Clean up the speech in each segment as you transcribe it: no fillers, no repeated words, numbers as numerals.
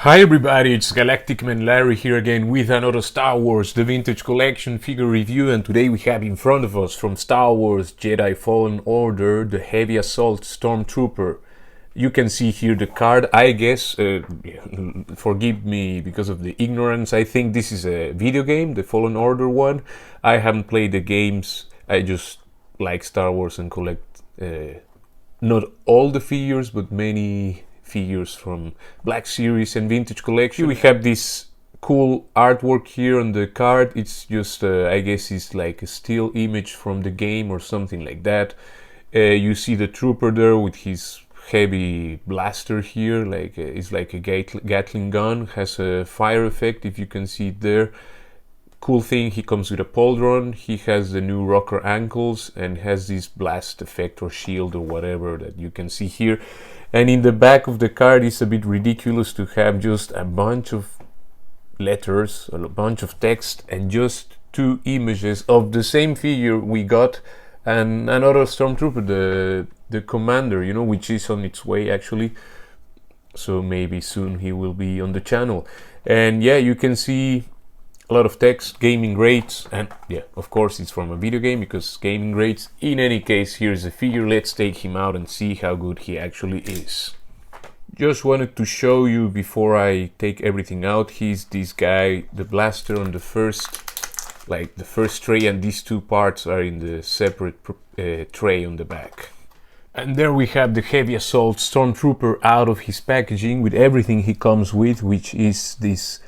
Hi everybody, it's Galactic Man Larry here again with another Star Wars The Vintage Collection figure review, and today we have in front of us from Star Wars Jedi Fallen Order the Heavy Assault Stormtrooper. You can see here the card, I guess, forgive me because of the ignorance, I think this is a video game, the Fallen Order one. I haven't played the games, I just like Star Wars and collect not all the figures, but many figures from Black Series and Vintage Collection. We have this cool artwork here on the card. It's just, I guess it's like a still image from the game or something like that. You see the trooper there with his heavy blaster here, like it's like a Gatling gun, has a fire effect if you can see it there. Cool thing, he comes with a pauldron, he has the new rocker ankles and has this blast effect or shield or whatever that you can see here. And in the back of the card it's a bit ridiculous to have just a bunch of letters, a bunch of text, and just two images of the same figure we got, and another Stormtrooper, the commander, you know, which is on its way actually. So maybe soon he will be on the channel. And yeah, you can see a lot of text, GamingGreats, and yeah, of course it's from a video game because GamingGreats. In any case, here's a figure. Let's take him out and see how good he actually is. Just wanted to show you before I take everything out. He's this guy, the blaster on the first, like the first tray, and these two parts are in the separate tray on the back. And there we have the Heavy Assault Stormtrooper out of his packaging with everything he comes with, which is this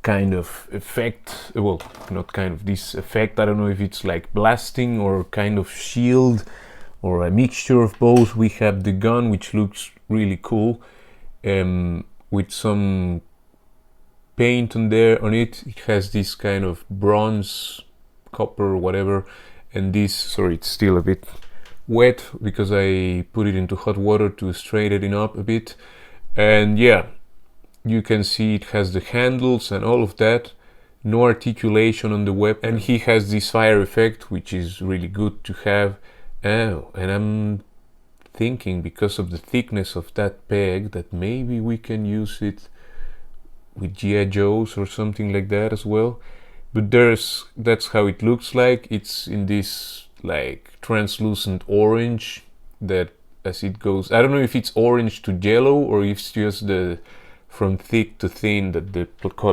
kind of effect, well, not kind of, this effect, I don't know if it's like blasting or kind of shield or a mixture of both. We have the gun, which looks really cool, with some paint on it. It has this kind of bronze, copper, whatever, and this, sorry, it's still a bit wet because I put it into hot water to straighten it up a bit. And yeah, you can see it has the handles and all of that. No articulation on the weapon, and he has this fire effect, which is really good to have. Oh, and I'm thinking because of the thickness of that peg that maybe we can use it with G.I. Joes or something like that as well. But that's how it looks like. It's in this like translucent orange that as it goes, I don't know if it's orange to yellow or if it's just the from thick to thin that the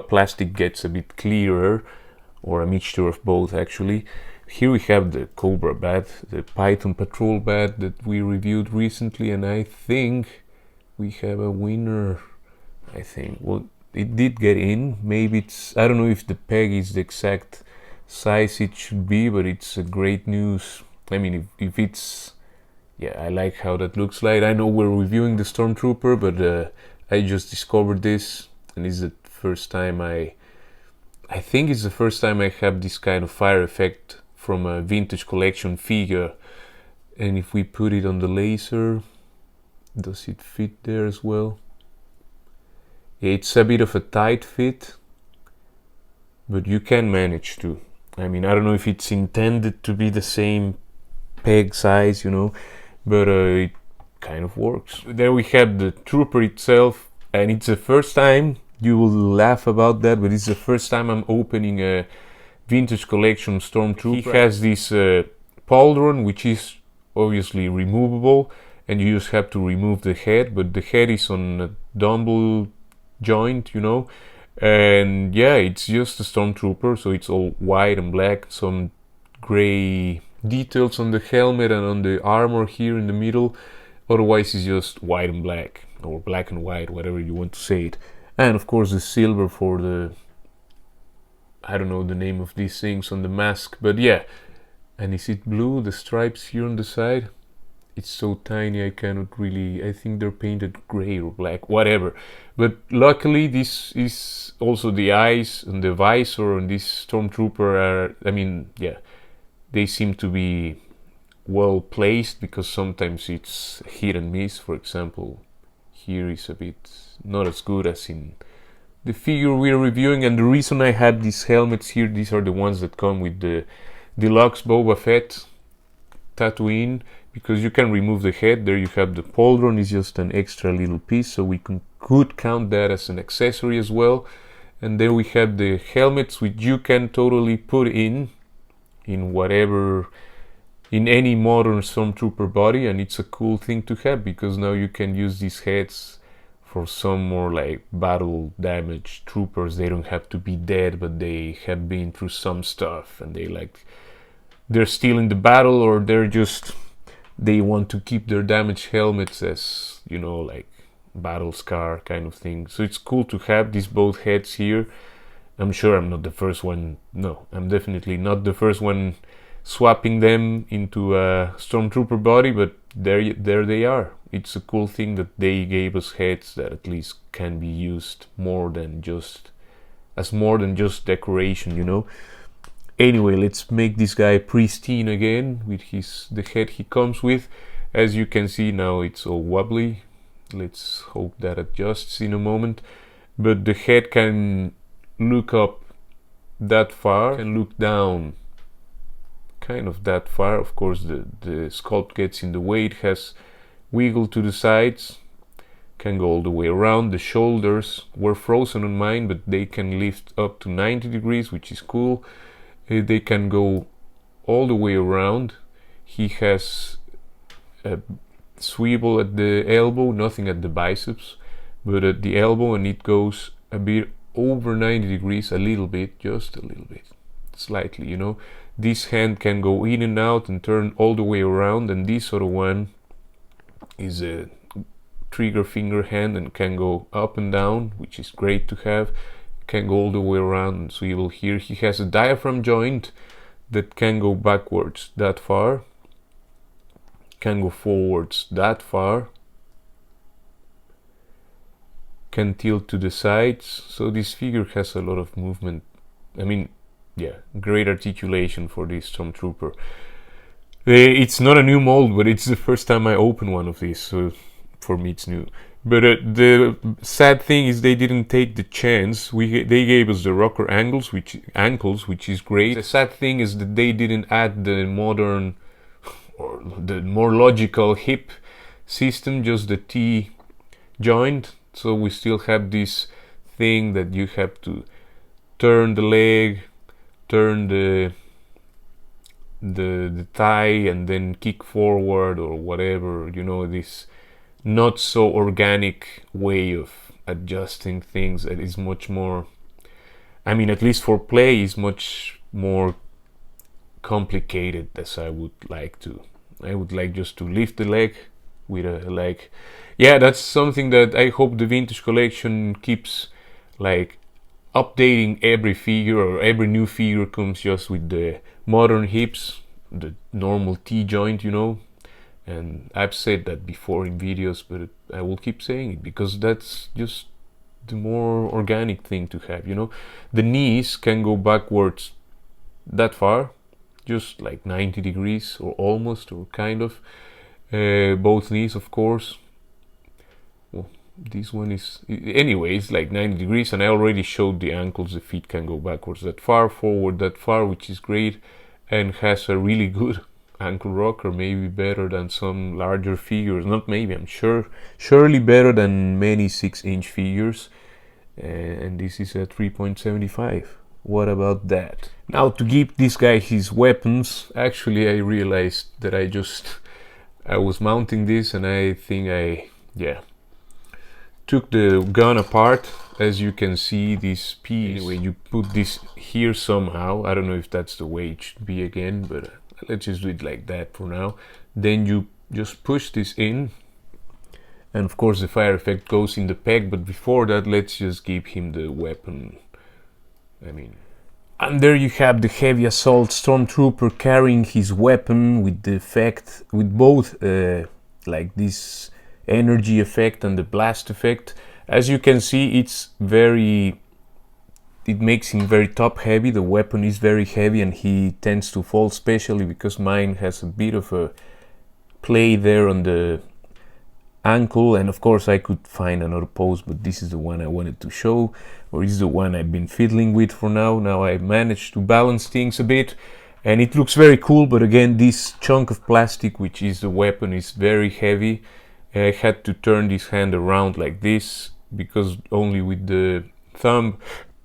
plastic gets a bit clearer, or a mixture of both actually. Here we have the Cobra bat, the Python Patrol bat that we reviewed recently, and I think we have a winner. I think, well, it did get in. Maybe it's, I don't know if the peg is the exact size it should be, but it's a great news. I mean, if it's, yeah, I like how that looks like. I know we're reviewing the Stormtrooper, but I just discovered this, and it's the first time I think it's the first time I have this kind of fire effect from a Vintage Collection figure. And if we put it on the laser, does it fit there as well? It's a bit of a tight fit, but you can manage to. I mean, I don't know if it's intended to be the same peg size, you know, but it kind of works. There we have the trooper itself, and it's the first time, you will laugh about that, but it's the first time I'm opening a Vintage Collection Stormtrooper. He has this pauldron, which is obviously removable, and you just have to remove the head, but the head is on a dumbbell joint, you know, and yeah, it's just a Stormtrooper, so it's all white and black, some gray details on the helmet and on the armor here in the middle. Otherwise it's just white and black, or black and white, whatever you want to say it. And of course the silver for the, I don't know the name of these things on the mask, but yeah. And is it blue, the stripes here on the side? It's so tiny I cannot really, I think they're painted gray or black, whatever. But luckily this is also the eyes and the visor on this Stormtrooper are, I mean, yeah, they seem to be well placed, because sometimes it's hit and miss. For example, here is a bit not as good as in the figure we're reviewing. And the reason I had these helmets here, these are the ones that come with the deluxe Boba Fett Tatooine, because you can remove the head. There you have the pauldron, is just an extra little piece, so we could count that as an accessory as well. And then we have the helmets, which you can totally put in whatever, in any modern Stormtrooper body, and it's a cool thing to have, because now you can use these heads for some more like battle damage troopers. They don't have to be dead, but they have been through some stuff, and they're still in the battle, or they want to keep their damaged helmets as, you know, like battle scar kind of thing. So it's cool to have these both heads here. I'm sure I'm not the first one. No, I'm definitely not the first one swapping them into a Stormtrooper body, but there they are. It's a cool thing that they gave us heads that at least can be used more than just decoration, you know. Anyway, let's make this guy pristine again with the head he comes with. As you can see now, it's all wobbly. Let's hope that adjusts in a moment. But the head can look up that far, can look down kind of that far. Of course, the sculpt gets in the way. It has wiggle to the sides, can go all the way around. The shoulders were frozen on mine, but they can lift up to 90 degrees, which is cool. They can go all the way around. He has a swivel at the elbow, nothing at the biceps, but at the elbow, and it goes a bit over 90 degrees, a little bit, just a little bit, slightly, you know. This hand can go in and out and turn all the way around, and this other one is a trigger finger hand and can go up and down, which is great to have. Can go all the way around and swivel here. He has a diaphragm joint that can go backwards that far, can go forwards that far, can tilt to the sides. So this figure has a lot of movement. I mean, yeah, great articulation for this Stormtrooper. It's not a new mold, but it's the first time I open one of these, so for me it's new. But the sad thing is they didn't take the chance. They gave us the rocker ankles, which is great. The sad thing is that they didn't add the modern or the more logical hip system, just the T joint. So we still have this thing that you have to turn the leg, turn the thigh, and then kick forward or whatever, you know, this not so organic way of adjusting things that is much more, I mean, at least for play, is much more complicated as I would like just to lift the leg with a, like, yeah, that's something that I hope the vintage collection keeps, like, updating every figure, or every new figure comes just with the modern hips, the normal T joint, you know. And I've said that before in videos, but I will keep saying it because that's just the more organic thing to have, you know. The knees can go backwards that far, just like 90 degrees or almost, or kind of. Both knees, of course. Well, this one is, anyway, it's like 90 degrees, and I already showed the ankles. The feet can go backwards that far, forward that far, which is great, and has a really good ankle rocker, maybe better than some larger figures. Not maybe, I'm surely better than many 6-inch figures. And this is a 3.75. What about that? Now, to give this guy his weapons, actually I realized that I was mounting this, and I think I took the gun apart. As you can see, this piece, anyway, you put this here somehow. I don't know if that's the way it should be again, but let's just do it like that for now. Then you just push this in, and of course the fire effect goes in the peg, but before that, let's just give him the weapon. I mean, and there you have the heavy assault Stormtrooper carrying his weapon with the effect, with both like this energy effect and the blast effect. As you can see, it makes him very top heavy. The weapon is very heavy, and he tends to fall, especially because mine has a bit of a play there on the ankle. And of course I could find another pose, but this is the one I wanted to show, or is the one I've been fiddling with for now. Now I managed to balance things a bit. And it looks very cool, but again, this chunk of plastic, which is the weapon, is very heavy. I had to turn this hand around like this because only with the thumb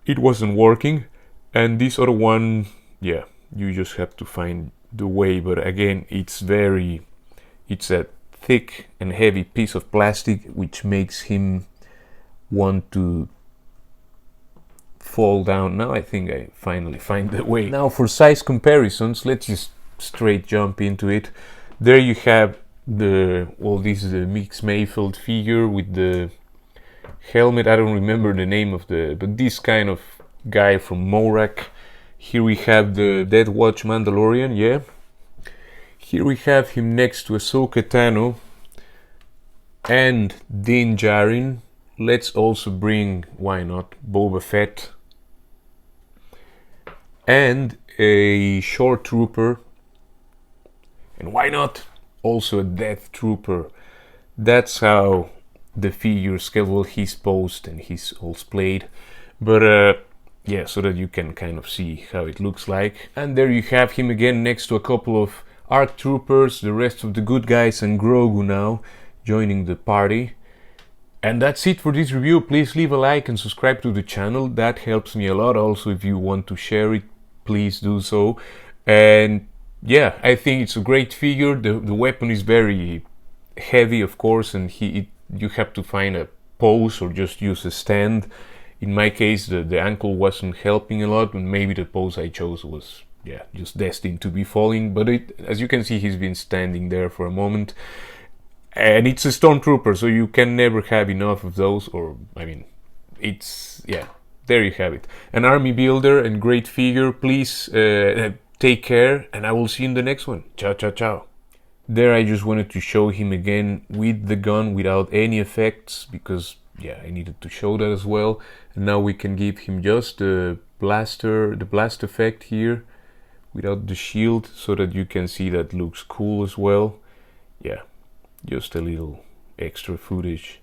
it wasn't working. And this other one, yeah, you just have to find the way. But again, it's a thick and heavy piece of plastic, which makes him want to fall down. Now I think I finally find the way. Now for size comparisons, let's just straight jump into it. There you have this is the Mix Mayfield figure with the helmet. I don't remember the name of but this kind of guy from Morak. Here we have the Death Watch Mandalorian, yeah. Here we have him next to Ahsoka Tano and Din Djarin. Let's also bring, why not, Boba Fett and a Short Trooper, and why not also a Death Trooper. That's how the figure scale. Well, he's posed and he's all splayed, but yeah, so that you can kind of see how it looks like. And there you have him again next to a couple of ARC troopers, the rest of the good guys, and Grogu now joining the party. And that's it for this review. Please leave a like and subscribe to the channel. That helps me a lot. Also, if you want to share it, please do so. And yeah, I think it's a great figure. The weapon is very heavy, of course, and you have to find a pose or just use a stand. In my case, the ankle wasn't helping a lot, and maybe the pose I chose was, yeah, just destined to be falling. But as you can see, he's been standing there for a moment. And it's a Stormtrooper, so you can never have enough of those, or, I mean, yeah, there you have it. An army builder and great figure. Please take care, and I will see you in the next one. Ciao, ciao, ciao. There I just wanted to show him again with the gun without any effects, because, yeah, I needed to show that as well. And now we can give him just the blast effect here without the shield, so that you can see that looks cool as well. Yeah. Just a little extra footage.